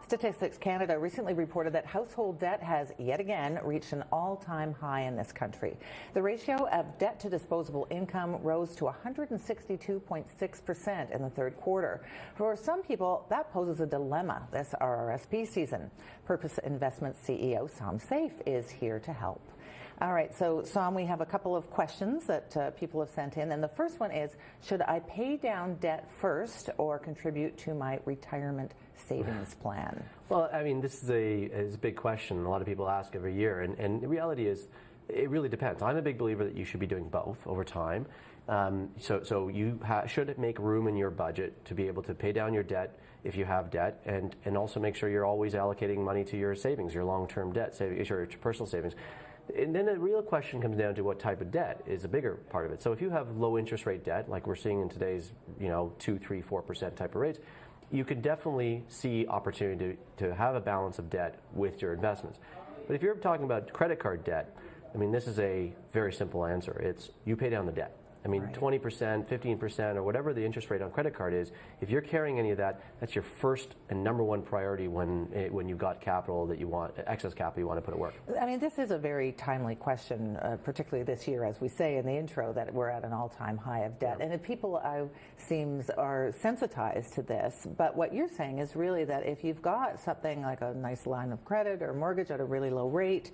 Statistics Canada recently reported that household debt has yet again reached an all-time high in this country. The ratio of debt to disposable income rose to 162.6% in the third quarter. For some people, that poses a dilemma this RRSP season. Purpose Investments CEO Som Seif is here to help. All right, so Som, we have a couple of questions that people have sent in, and the first one is, should I pay down debt first or contribute to my retirement savings plan? Well, I mean, this is a big question a lot of people ask every year, and the reality is it really depends. I'm a big believer that you should be doing both over time. So you should make room in your budget to be able to pay down your debt if you have debt, and also make sure you're always allocating money to your savings, your long-term debt savings, your personal savings. And then the real question comes down to what type of debt is a bigger part of it. So if you have low interest rate debt, like we're seeing in today's 2, 3, 4% type of rates, you can definitely see opportunity to have a balance of debt with your investments. But if you're talking about credit card debt, I mean, this is a very simple answer. It's you pay down the debt. I mean, 20%, 15%, or whatever the interest rate on credit card is, if you're carrying any of that, that's your first and number one priority when you've got capital that you want, excess capital you want to put at work. I mean, this is a very timely question, particularly this year, as we say in the intro, that we're at an all-time high of debt. Yeah. And if people seems are sensitized to this, but what you're saying is really that if you've got something like a nice line of credit or mortgage at a really low rate,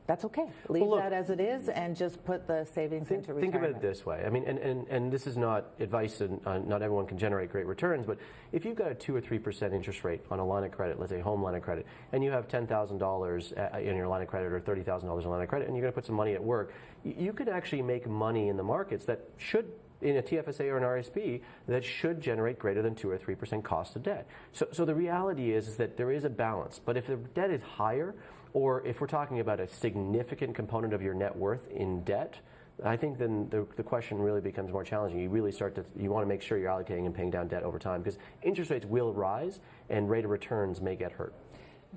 that's okay. Leave that as it is and just put the savings into retirement. Think of it this way. I mean, and this is not advice, and not everyone can generate great returns, but if you've got a 2 or 3% interest rate on a line of credit, let's say home line of credit, and you have $10,000 in your line of credit or $30,000 in line of credit, and you're going to put some money at work, you could actually make money in the markets that should, in a TFSA or an RSP, that should generate greater than 2 or 3% cost of debt. So the reality is that there is a balance. But if the debt is higher, or if we're talking about a significant component of your net worth in debt, I think then the question really becomes more challenging. You really you want to make sure you're allocating and paying down debt over time, because interest rates will rise and rate of returns may get hurt.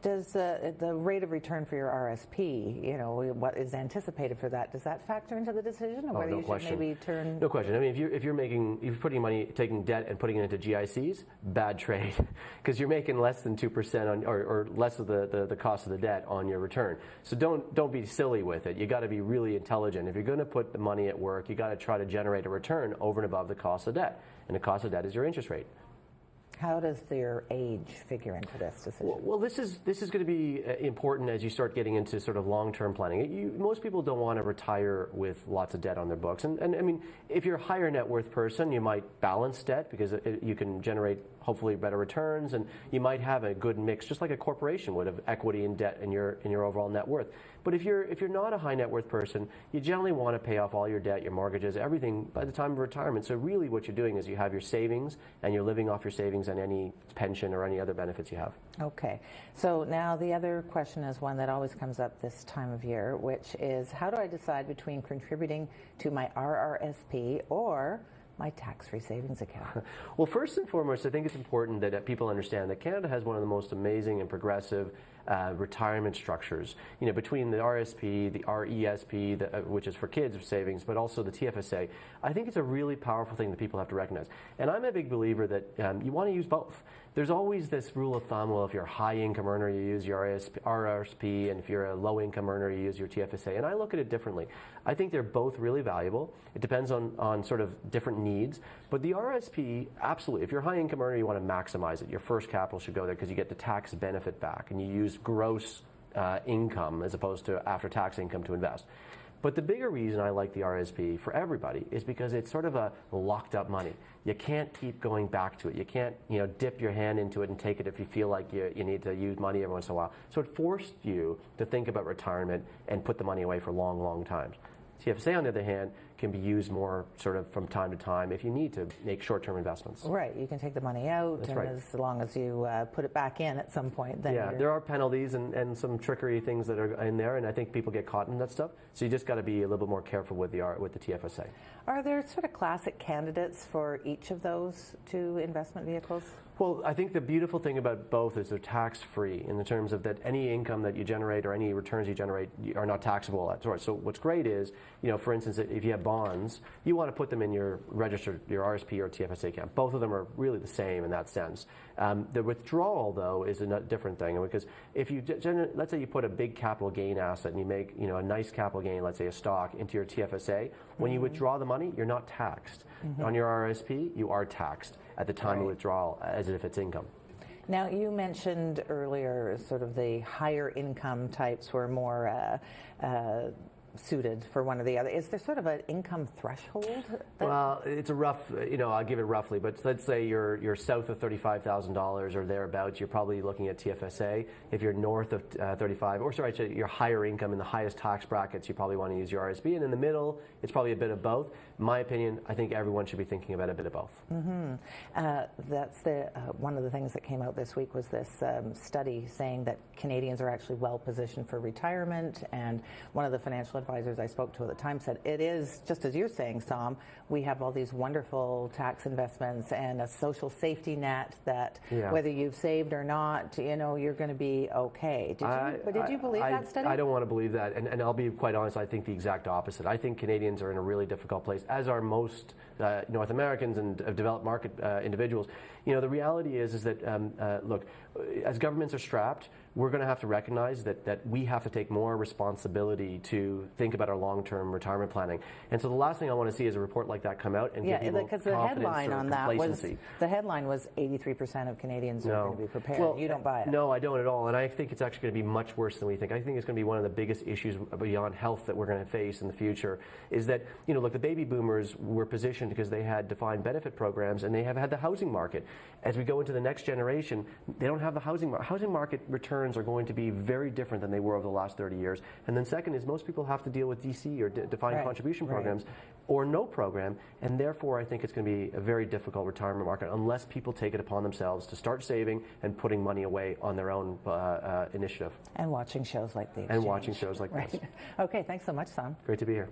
Does the rate of return for your RSP, what is anticipated for that, does that factor into the decision, or whether you should maybe turn? No question. I mean, if you're putting money, taking debt and putting it into GICs, bad trade, because you're making less than 2% on, or less of the cost of the debt on your return. So don't be silly with it. You got to be really intelligent. If you're going to put the money at work, you got to try to generate a return over and above the cost of debt, and the cost of debt is your interest rate. How does their age figure into this decision? Well, this is going to be important as you start getting into sort of long-term planning. Most people don't want to retire with lots of debt on their books. And I mean, if you're a higher net worth person, you might balance debt because you can generate hopefully better returns, and you might have a good mix, just like a corporation would, of equity and debt in your overall net worth. But if you're not a high net worth person, you generally want to pay off all your debt, your mortgages, everything by the time of retirement. So really what you're doing is you have your savings, and you're living off your savings and any pension or any other benefits you have. Okay. So now the other question is one that always comes up this time of year, which is, how do I decide between contributing to my RRSP or my tax-free savings account? Well, first and foremost, I think it's important that people understand that Canada has one of the most amazing and progressive retirement structures. Between the RSP, the RESP, which is for kids savings, but also the TFSA, I think it's a really powerful thing that people have to recognize. And I'm a big believer that you want to use both. There's always this rule of thumb, well, if you're a high income earner, you use your RSP, and if you're a low income earner, you use your TFSA. And I look at it differently. I think they're both really valuable. It depends on sort of different needs. But the RSP, absolutely, if you're a high income earner, you want to maximize it. Your first capital should go there because you get the tax benefit back, and you use gross income as opposed to after-tax income to invest. But the bigger reason I like the RSP for everybody is because it's sort of a locked up money. You can't keep going back to it. You can't dip your hand into it and take it if you feel like you need to use money every once in a while. So it forced you to think about retirement and put the money away for long, long times. TFSA, on the other hand, can be used more sort of from time to time if you need to make short-term investments. Right. You can take the money out, That's and right. as long as you put it back in at some point. Then there are penalties and some trickery things that are in there, and I think people get caught in that stuff. So you just got to be a little bit more careful with the TFSA. Are there sort of classic candidates for each of those two investment vehicles? Well, I think the beautiful thing about both is they're tax-free in the terms of that any income that you generate or any returns you generate are not taxable at source. So what's great is, for instance, if you have bonds, you want to put them in your registered, your RSP or TFSA account. Both of them are really the same in that sense. The withdrawal, though, is a different thing, because if you, let's say you put a big capital gain asset and you make a nice capital gain, let's say a stock, into your TFSA, when you withdraw the money, you're not taxed. On your RSP, you are taxed at the time of withdrawal as if it's income. Now, you mentioned earlier sort of the higher income types were more suited for one or the other. Is there sort of an income threshold? Well, it's a rough, I'll give it roughly, but let's say you're south of $35,000 or thereabouts, you're probably looking at TFSA. If you're north of 35, or sorry, you're higher income in the highest tax brackets, you probably want to use your RSP. And in the middle, it's probably a bit of both. In my opinion, I think everyone should be thinking about a bit of both. That's one of the things that came out this week was this study saying that Canadians are actually well positioned for retirement, and one of the financial advisors I spoke to at the time said it is, just as you're saying, Som, we have all these wonderful tax investments and a social safety net that whether you've saved or not, you're going to be okay. Did you believe that study? I don't want to believe that, and I'll be quite honest, I think the exact opposite. I think Canadians are in a really difficult place, as are most North Americans and developed market individuals. The reality is that, look, as governments are strapped, we're going to have to recognize that we have to take more responsibility to think about our long-term retirement planning. And so the last thing I want to see is a report like that come out and give people because the headline on that was 83% of Canadians are going to be prepared. Well, you don't buy it. No, I don't at all. And I think it's actually going to be much worse than we think. I think it's going to be one of the biggest issues beyond health that we're going to face in the future is that, look, the baby boomers were positioned because they had defined benefit programs and they have had the housing market. As we go into the next generation, they don't have the housing market. Housing market returns are going to be very different than they were over the last 30 years. And then second is most people have to deal with DC or defined contribution programs or no program, and therefore I think it's going to be a very difficult retirement market unless people take it upon themselves to start saving and putting money away on their own initiative. And watching shows like these. And watching shows like this. Okay, thanks so much, Som. Great to be here.